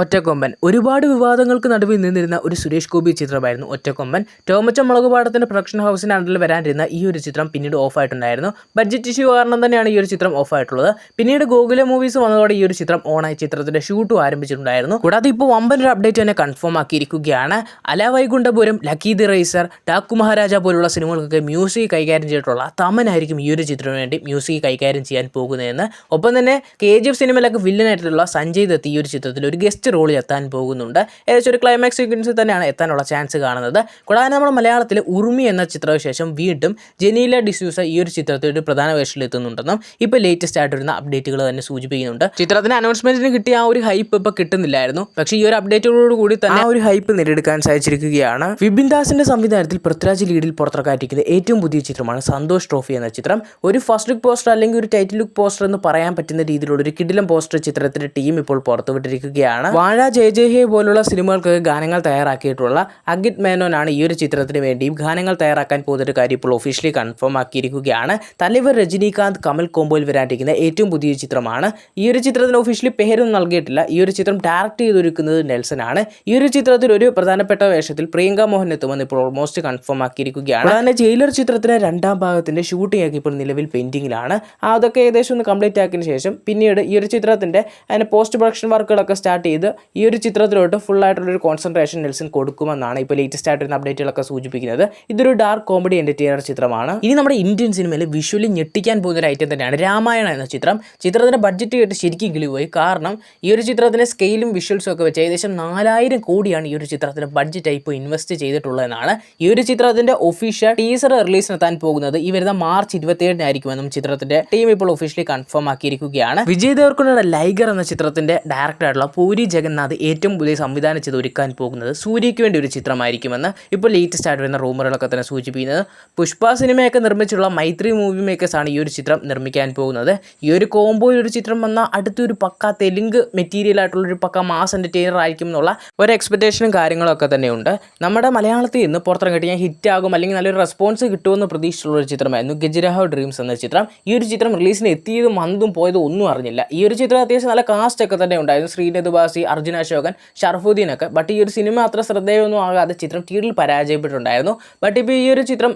ഒറ്റക്കൊമ്പൻ ഒരുപാട് വിവാദങ്ങൾക്ക് നടുവിൽ നിന്നിരുന്ന ഒരു സുരേഷ് ഗോപി ചിത്രമായിരുന്നു ഒറ്റക്കൊമ്പൻ. ടോമച്ച മുളകുപാടത്തിന്റെ പ്രൊഡക്ഷൻ ഹൗസിന്റെ അണ്ടറിൽ വരാനിരുന്ന ഈ ഒരു ചിത്രം പിന്നീട് ഓഫായിട്ടുണ്ടായിരുന്നു. ബഡ്ജറ്റ് ഇഷ്യൂ കാരണം തന്നെയാണ് ഈ ഒരു ചിത്രം ഓഫായിട്ടുള്ളത്. പിന്നീട് ഗോകുല മൂവീസ് വന്നതോടെ ഈ ഒരു ചിത്രം ഓണായി ചിത്രത്തിന്റെ ഷൂട്ടും ആരംഭിച്ചിട്ടുണ്ടായിരുന്നു. കൂടാതെ ഇപ്പോൾ വമ്പൻ ഒരു അപ്ഡേറ്റ് തന്നെ കൺഫേം ആക്കിയിരിക്കുകയാണ്. Ala Vaikunthapuram, Lucky the Racer, Daaku Maharaj പോലുള്ള സിനിമകൾക്കൊക്കെ മ്യൂസിക് കൈകാര്യം ചെയ്തിട്ടുള്ള തമനായിരിക്കും ഈ ഒരു ചിത്രത്തിന് വേണ്ടി മ്യൂസിക് കൈകാര്യം ചെയ്യാൻ പോകുന്നതെന്ന്. ഒപ്പം തന്നെ KGF സിനിമയിലൊക്കെ വില്ലനായിട്ടുള്ള സഞ്ജയ് ദത്ത് ഈ ഒരു ചിത്രത്തിൽ ഒരു ഗസ്റ്റ് റോളിൽ എത്താൻ പോകുന്നുണ്ട്. ഏകദേശം ഒരു ക്ലൈമാക്സ് സീക്വൻസിൽ തന്നെയാണ് എത്താനുള്ള ചാൻസ് കാണുന്നത്. കൂടാതെ നമ്മുടെ മലയാളത്തിൽ ഉറുമി എന്ന ചിത്രവിശേഷം വീണ്ടും ജെനീല ഡിസൂസ ഈ ഒരു ചിത്രത്തിൽ ഒരു പ്രധാന വേഷത്തിൽ എത്തുന്നുണ്ടെന്നും ഇപ്പോൾ ലേറ്റസ്റ്റ് ആയിട്ട് വരുന്ന അപ്ഡേറ്റുകൾ തന്നെ സൂചിപ്പിക്കുന്നുണ്ട്. ചിത്രത്തിന് അനൗൺസ്മെന്റിന് കിട്ടിയ ആ ഒരു ഹൈപ്പ് ഇപ്പോൾ കിട്ടുന്നില്ലായിരുന്നു. പക്ഷേ ഈ ഒരു അപ്ഡേറ്റുകളോടുകൂടി തന്നെ ആ ഒരു ഹൈപ്പ് നേടിയെടുക്കാൻ സാധിച്ചിരിക്കുകയാണ്. വിപിൻ ദാസിന്റെ സംവിധാനത്തിൽ പൃഥ്വിരാജ് ലീഡിൽ പുറത്തിറക്കാറ്റിരിക്കുന്ന ഏറ്റവും പുതിയ ചിത്രമാണ് സന്തോഷ് ട്രോഫി എന്ന ചിത്രം. ഒരു ഫസ്റ്റ് ലുക്ക് പോസ്റ്റർ അല്ലെങ്കിൽ ഒരു ടൈറ്റിൽ ലുക്ക് പോസ്റ്റർ എന്ന് പറയാൻ പറ്റുന്ന രീതിയിലുള്ള ഒരു കിടിലം പോസ്റ്റർ ചിത്രത്തിന്റെ ടീം ഇപ്പോൾ പുറത്തുവിട്ടിരിക്കുകയാണ്. വാഴ, ജയ് ജയ് ഹേ പോലുള്ള സിനിമകൾക്ക് ഗാനങ്ങൾ തയ്യാറാക്കിയിട്ടുള്ള അഗിത് മേനോനാണ് ഈ ഒരു ചിത്രത്തിന് വേണ്ടിയും ഗാനങ്ങൾ തയ്യാറാക്കാൻ പോകുന്ന കാര്യം ഇപ്പോൾ ഒഫീഷ്യലി കൺഫേം ആക്കിയിരിക്കുകയാണ്. തലൈവർ രജനീകാന്ത് കമൽ കോംബോയിൽ വരാനിരിക്കുന്ന ഏറ്റവും പുതിയ ചിത്രമാണ്. ഈ ഒരു ചിത്രത്തിന് ഒഫീഷ്യലി പേരൊന്നും നൽകിയിട്ടില്ല. ഈ ഒരു ചിത്രം ഡയറക്റ്റ് ചെയ്തൊരുക്കുന്നത് നെൽസൺ ആണ്. ഈ ഒരു ചിത്രത്തിൽ ഒരു പ്രധാനപ്പെട്ട വേഷത്തിൽ പ്രിയങ്ക മോഹൻ എത്തുമെന്ന് ഇപ്പോൾ ഓൾമോസ്റ്റ് കൺഫേം ആക്കിയിരിക്കുകയാണ്. അതുപോലെ ജയിലർ ചിത്രത്തിന്റെ രണ്ടാം ഭാഗത്തിന്റെ ഷൂട്ടിംഗ് ഒക്കെ ഇപ്പോൾ നിലവിൽ പെൻഡിങ്ങിലാണ്. അതൊക്കെ ഏകദേശം ഒന്ന് കംപ്ലീറ്റ് ആക്കിയതിനു ശേഷം പിന്നീട് ഈ ഒരു ചിത്രത്തിന്റെ അതിന്റെ പോസ്റ്റ് പ്രൊഡക്ഷൻ വർക്കുകളൊക്കെ സ്റ്റാർട്ട് ചെയ്ത് ഈ ഒരു ചിത്രത്തിലോട്ട് ഫുൾ ആയിട്ടുള്ളൊരു കോൺസെൻട്രേഷൻ നെൽസൺ കൊടുക്കുമെന്നാണ് ഇപ്പോൾ ലേറ്റസ്റ്റ് ആയിട്ട് വരുന്ന അപ്ഡേറ്റുകളൊക്കെ സൂചിപ്പിക്കുന്നത്. ഇതൊരു ഡാർക്ക് കോമഡി എന്റർടൈനർ ചിത്രമാണ്. ഇനി നമ്മുടെ ഇന്ത്യൻ സിനിമയിൽ വിഷ്വലി ഞെട്ടിക്കാൻ പോകുന്ന ഒരു ഐറ്റം തന്നെയാണ് രാമായണ എന്ന ചിത്രം. ചിത്രത്തിന്റെ ബഡ്ജറ്റ് കേട്ട് ശരിക്കും കിളിപോയി. കാരണം ഈ ഒരു ചിത്രത്തിന്റെ സ്കെയിലും വിഷ്വൽസും ഒക്കെ വെച്ച് ഏകദേശം 4000 കോടിയാണ് ഈ ഒരു ചിത്രത്തിന്റെ ബഡ്ജറ്റ് ഇപ്പോൾ ഇൻവെസ്റ്റ് ചെയ്തിട്ടുള്ളതെന്നാണ്. ഈ ഒരു ചിത്രത്തിന്റെ ഒഫീഷ്യൽ ടീസർ റിലീസിനെത്താൻ പോകുന്നത് ഈ വരുന്ന മാർച്ച് 27-നായിരിക്കുമെന്നും ചിത്രത്തിന്റെ ടീം ഇപ്പോൾ ഒഫീഷ്യലി കൺഫേം ആക്കിയിരിക്കുകയാണ്. വിജയ് ദേവർകൊണ്ടയുടെ ലൈഗർ എന്ന ചിത്രത്തിന്റെ ഡയറക്ടറായിട്ടുള്ള പൂരി ജഗന്നാഥ് ഏറ്റവും പുതിയ സംവിധാനം ചെയ്ത് ഒരുക്കാൻ പോകുന്നത് സൂര്യയ്ക്ക് വേണ്ടി ഒരു ചിത്രമായിരിക്കുമെന്ന് ഇപ്പോൾ ലേറ്റസ്റ്റ് ആയിട്ട് വരുന്ന റൂമറുകളൊക്കെ തന്നെ സൂചിപ്പിക്കുന്നത്. പുഷ്പ സിനിമയൊക്കെ നിർമ്മിച്ചുള്ള മൈത്രി മൂവി മേക്കേഴ്സ് ആണ് ഈ ഒരു ചിത്രം നിർമ്മിക്കാൻ പോകുന്നത്. ഈ ഒരു കോംബോയിൽ ഒരു ചിത്രം വന്ന അടുത്തൊരു പക്ക തെലുങ്ക് മെറ്റീരിയൽ ആയിട്ടുള്ളൊരു പക്ക മാസ് എന്റർടൈനർ ആയിരിക്കും എന്നുള്ള ഒരു എക്സ്പെക്ടേഷനും കാര്യങ്ങളൊക്കെ തന്നെയുണ്ട്. നമ്മുടെ മലയാളത്തിൽ നിന്ന് പുറത്തിറങ്ങിയിട്ട് ഞാൻ ഹിറ്റ് ആകും അല്ലെങ്കിൽ നല്ലൊരു റെസ്പോൺസ് കിട്ടുമെന്ന് പ്രതീക്ഷിച്ചുള്ള ഒരു ചിത്രമായിരുന്നു ഗജരാഹോ ഡ്രീംസ് എന്ന ചിത്രം. ഈ ഒരു ചിത്രം റിലീസിന് എത്തിയതും വന്നതും പോയതും ഒന്നും അറിഞ്ഞില്ല. ഈ ഒരു ചിത്രം അത്യാവശ്യം നല്ല കാസ്റ്റ് ഒക്കെ തന്നെ ഉണ്ടായിരുന്നു. ശ്രീനേത് ബാസി, അർജുന അശോകൻ, ഷർഫുദ്ദീൻ ഒക്കെ. ബട്ട് ഈ ഒരു സിനിമ അത്ര ശ്രദ്ധേയമൊന്നും ആകാതെ ചിത്രം തിയേറ്ററിൽ പരാജയപ്പെട്ടിട്ടുണ്ടായിരുന്നു. ബട്ട് ഇപ്പോൾ ഈ ഒരു ചിത്രം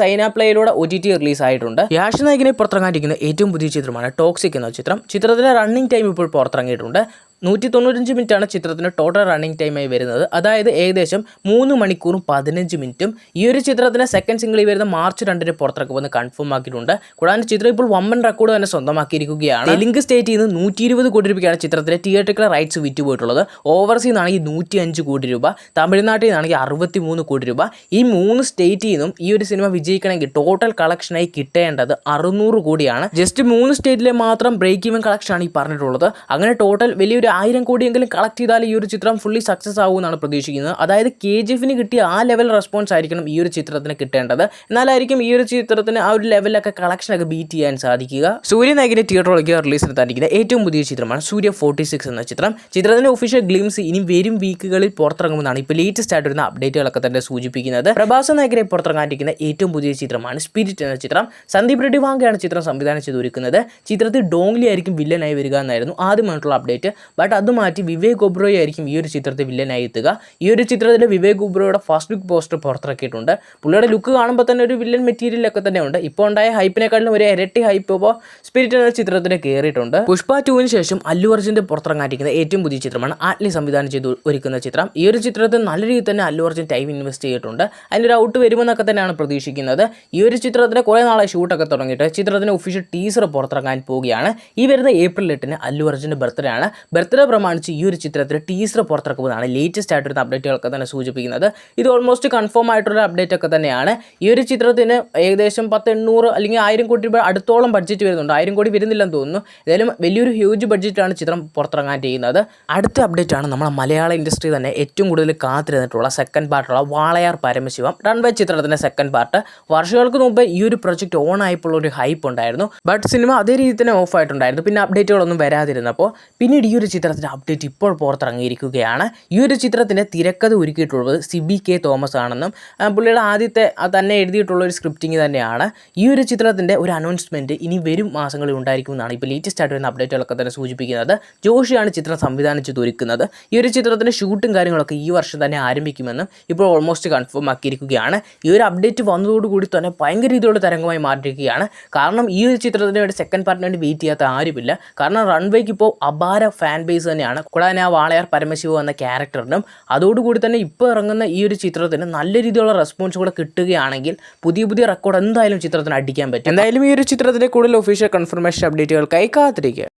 സൈന പ്ലേയിലൂടെ OTT റിലീസ് ആയിട്ടുണ്ട്. യാഷ് നായികിനെ പുറത്തിറങ്ങാനിരിക്കുന്ന ഏറ്റവും പുതിയ ചിത്രമാണ് ടോക്സിക് എന്ന ചിത്രം. ചിത്രത്തിന്റെ റണ്ണിംഗ് ടൈം ഇപ്പോൾ പുറത്തിറങ്ങിയിട്ടുണ്ട്. 195 മിനിറ്റാണ് ചിത്രത്തിന് ടോട്ടൽ റണ്ണിംഗ് ടൈമായി വരുന്നത്. അതായത് ഏകദേശം 3 മണിക്കൂറും 15 മിനിറ്റും. ഈ ഒരു ചിത്രത്തിന് സെക്കൻഡ് സിംഗിൾ വരുന്ന മാർച്ച് 2-ന് പുറത്തിറക്കുമെന്ന് കൺഫേം ആക്കിയിട്ടുണ്ട്. കൂടാതെ ചിത്രം ഇപ്പോൾ വമ്പൻ റെക്കോർഡ് തന്നെ സ്വന്തമാക്കിയിരിക്കുകയാണ്. തെലുങ്ക് സ്റ്റേറ്റിൽ നിന്ന് 120 കോടി രൂപയ്ക്കാണ് ചിത്രത്തിലെ തിയേറ്ററിക്കൽ റൈറ്റ്സ് വിറ്റുപോയിട്ടുള്ളത്. ഓവർസീസ് നിന്നാണെങ്കിൽ 105 കോടി രൂപ, തമിഴ്നാട്ടിൽ നിന്നാണെങ്കിൽ 63 കോടി രൂപ. ഈ 3 സ്റ്റേറ്റിൽ നിന്നും ഈ ഒരു സിനിമ വിജയിക്കണമെങ്കിൽ ടോട്ടൽ കളക്ഷനായി കിട്ടേണ്ടത് 600 കോടിയാണ്. ജസ്റ്റ് 3 സ്റ്റേറ്റിലെ മാത്രം ബ്രേക്ക് ഈവൻ കളക്ഷനാണ് ഈ പറഞ്ഞിട്ടുള്ളത്. അങ്ങനെ ടോട്ടൽ വലിയൊരു 1000 കോടിയെങ്കിലും കളക്ട് ചെയ്താൽ ഈ ഒരു ചിത്രം ഫുള്ളി സക്സസ് ആകുമെന്നാണ് പ്രതീക്ഷിക്കുന്നത്. അതായത് KGFന് കിട്ടിയ ആ ലെവൽ റെസ്പോൺസ് ആയിരിക്കണം ഈ ഒരു ചിത്രത്തിന് കിട്ടേണ്ടത്. എന്നാലായിരിക്കും ഈ ഒരു ചിത്രത്തിന് ആ ഒരു ലെവലൊക്കെ കളക്ഷനൊക്കെ ബീറ്റ് ചെയ്യാൻ സാധിക്കുക. സൂര്യ നായകിന്റെ തിയേറ്ററിലേക്ക് റിലീസിനെത്താനിരിക്കുന്ന ഏറ്റവും പുതിയ ചിത്രമാണ് സൂര്യ 46 എന്ന ചിത്രം. ചിത്രത്തിന്റെ ഒഫീഷ്യൽ ഗ്ലിംസ് ഇനി വരും വീക്കുകളിൽ പുറത്തിറങ്ങുമെന്നാണ് ഇപ്പോൾ ലേറ്റസ്റ്റ് ആയിട്ട് വരുന്ന അപ്ഡേറ്റുകളൊക്കെ തന്നെ സൂചിപ്പിക്കുന്നത്. പ്രഭാസ് നായകനെ പുറത്തിറങ്ങാനിരിക്കുന്ന ഏറ്റവും പുതിയ ചിത്രമാണ് സ്പിരിറ്റ് എന്ന ചിത്രം. സന്ദീപ് റെഡ്ഡി വാങ്കയാണ് ചിത്രം സംവിധാനം ചെയ്ത് ഒരുക്കുന്നത്. ചിത്രത്തിൽ ഡോങ്ലി ആയിരിക്കും വില്ലനായി വരിക എന്നായിരുന്നു ആദ്യമായിട്ടുള്ള അപ്ഡേറ്റ്. ബട്ട് അത് മാറ്റി വിവേക് ഒബ്രോയ് ആയിരിക്കും ഈ ഒരു ചിത്രത്തിൽ വില്ലനായി എത്തുക. ഈ ഒരു ചിത്രത്തിൽ വിവേക് ഒബ്രോയുടെ ഫസ്റ്റ് ലുക്ക് പോസ്റ്റർ പുറത്തിറക്കിയിട്ടുണ്ട്. പുള്ളിയുടെ ലുക്ക് കാണുമ്പോൾ തന്നെ ഒരു വില്ലൻ മെറ്റീരിയലൊക്കെ തന്നെ ഉണ്ട്. ഇപ്പോൾ ഉണ്ടായ ഹൈപ്പിനെക്കാളും ഒരു ഇരട്ടി ഹൈപ്പ് ഇപ്പോൾ സ്പിരിറ്റ് എന്ന ചിത്രത്തിന് കയറിയിട്ടുണ്ട്. പുഷ്പ 2-ന് ശേഷം അല്ലു അർജുൻ്റെ പുറത്തിറങ്ങാനിരിക്കുന്ന ഏറ്റവും പുതിയ ചിത്രമാണ് ആറ്റ്ലി സംവിധാനം ചെയ്ത് ഒരുക്കുന്ന ചിത്രം. ഈ ഒരു ചിത്രത്തിൽ നല്ല രീതിയിൽ തന്നെ അല്ലു അർജുൻ ടൈം ഇൻവെസ്റ്റ് ചെയ്തിട്ടുണ്ട്. അതിനൊരു ഔട്ട് വരുമെന്നൊക്കെ തന്നെയാണ് പ്രതീക്ഷിക്കുന്നത്. ഈ ഒരു ചിത്രത്തിന് കുറേ നാളെ ഷൂട്ടൊക്കെ തുടങ്ങിയിട്ട് ചിത്രത്തിന് ഒഫീഷ്യൽ ടീസർ പുറത്തിറങ്ങാൻ പോവുകയാണ്. ഈ വരുന്ന ഏപ്രിൽ 8-ന് അല്ലു അർജുൻ്റെ ബർത്ത്ഡേ ആണ്. ബർത്ത്ഡേ പ്രമാണിച്ച് ഈ ഒരു ചിത്രത്തിൽ ടീസർ പുറത്തിറക്കുമെന്നാണ് ലേറ്റസ്റ്റ് ആയിട്ടുള്ള അപ്ഡേറ്റുകളൊക്കെ തന്നെ സൂചിപ്പിക്കുന്നത്. ഇത് ഓൾമോസ്റ്റ് കൺഫേം ആയിട്ടുള്ള അപ്ഡേറ്റ് ഒക്കെ തന്നെയാണ്. ഈ ഒരു ചിത്രത്തിന് ഏകദേശം 800 അല്ലെങ്കിൽ 1000 കോടി രൂപ അടുത്തോളം ബഡ്ജറ്റ് വരുന്നുണ്ട്. 1000 കോടി വരുന്നില്ലെന്ന് തോന്നുന്നു. ഏതായാലും വലിയൊരു ഹ്യൂജ് ബഡ്ജറ്റാണ് ചിത്രം പുറത്തിറങ്ങാൻ ചെയ്യുന്നത്. അടുത്ത അപ്ഡേറ്റ് ആണ് നമ്മുടെ മലയാള ഇൻഡസ്ട്രി തന്നെ ഏറ്റവും കൂടുതൽ കാത്തിരുന്നിട്ടുള്ള സെക്കൻഡ് പാർട്ടുള്ള വാളയാർ പരമശിവം റൺവേ ചിത്രത്തിന്റെ സെക്കൻഡ് പാർട്ട്. വർഷങ്ങൾക്ക് മുമ്പ് ഈ ഒരു പ്രൊജക്ട് ഓൺ ആയപ്പോൾ ഒരു ഹൈപ്പ് ഉണ്ടായിരുന്നു. ബട്ട് സിനിമ അതേ രീതിയിൽ തന്നെ ഓഫ് ആയിട്ടുണ്ടായിരുന്നു. പിന്നെ അപ്ഡേറ്റുകളൊന്നും വരാതിരുന്നപ്പോൾ പിന്നീട് ഈ ഒരു ചിത്രത്തിൻ്റെ അപ്ഡേറ്റ് ഇപ്പോൾ പുറത്തിറങ്ങിയിരിക്കുകയാണ്. ഈ ഒരു ചിത്രത്തിൻ്റെ തിരക്കഥ ഒരുക്കിയിട്ടുള്ളത് സിബി കെ തോമസ് ആണെന്നും പുള്ളിയുടെ ആദ്യത്തെ തന്നെ എഴുതിയിട്ടുള്ള ഒരു സ്ക്രിപ്റ്റിംഗ് തന്നെയാണ്. ഈ ഒരു ചിത്രത്തിൻ്റെ ഒരു അനൗൺസ്മെൻറ്റ് ഇനി വരും മാസങ്ങളിൽ ഉണ്ടായിരിക്കുമെന്നാണ് ഇപ്പോൾ ലേറ്റസ്റ്റ് ആയിട്ട് വരുന്ന അപ്ഡേറ്റുകളൊക്കെ തന്നെ സൂചിപ്പിക്കുന്നത്. ജോഷിയാണ് ചിത്രം സംവിധാനിച്ചത് ഒരുക്കുന്നത്. ഈ ഒരു ചിത്രത്തിൻ്റെ ഷൂട്ടും കാര്യങ്ങളൊക്കെ ഈ വർഷം തന്നെ ആരംഭിക്കുമെന്നും ഇപ്പോൾ ഓൾമോസ്റ്റ് കൺഫേം ആക്കിയിരിക്കുകയാണ്. ഈ ഒരു അപ്ഡേറ്റ് വന്നതോടുകൂടി തന്നെ ഭയങ്കര രീതിയിലുള്ള തരംഗമായി മാറിയിരിക്കുകയാണ്. കാരണം ഈ ഒരു ചിത്രത്തിന് വേണ്ടി സെക്കൻഡ് പാർട്ടിന് വേണ്ടി വെയിറ്റ് ചെയ്യാത്ത ആരുമില്ല. കാരണം റൺവേക്ക് ഇപ്പോൾ അപാര ഫാൻ ബേസ് തന്നെയാണ്. കൂടാതെ ആ വാളയാർ പരമശിവ എന്ന ക്യാരക്ടറിനും അതോടുകൂടി തന്നെ ഇപ്പോൾ ഇറങ്ങുന്ന ഈ ഒരു ചിത്രത്തിന് നല്ല രീതിയിലുള്ള റെസ്പോൺസ് കൂടെ കിട്ടുകയാണെങ്കിൽ പുതിയ റെക്കോർഡ് എന്തായാലും ചിത്രത്തിന് അടിക്കാൻ പറ്റും. എന്തായാലും ഈ ഒരു ചിത്രത്തിൻ്റെ കൂടുതൽ ഒഫീഷ്യൽ കൺഫർമേഷൻ അപ്ഡേറ്റുകൾക്കായി കാത്തിരിക്കുക.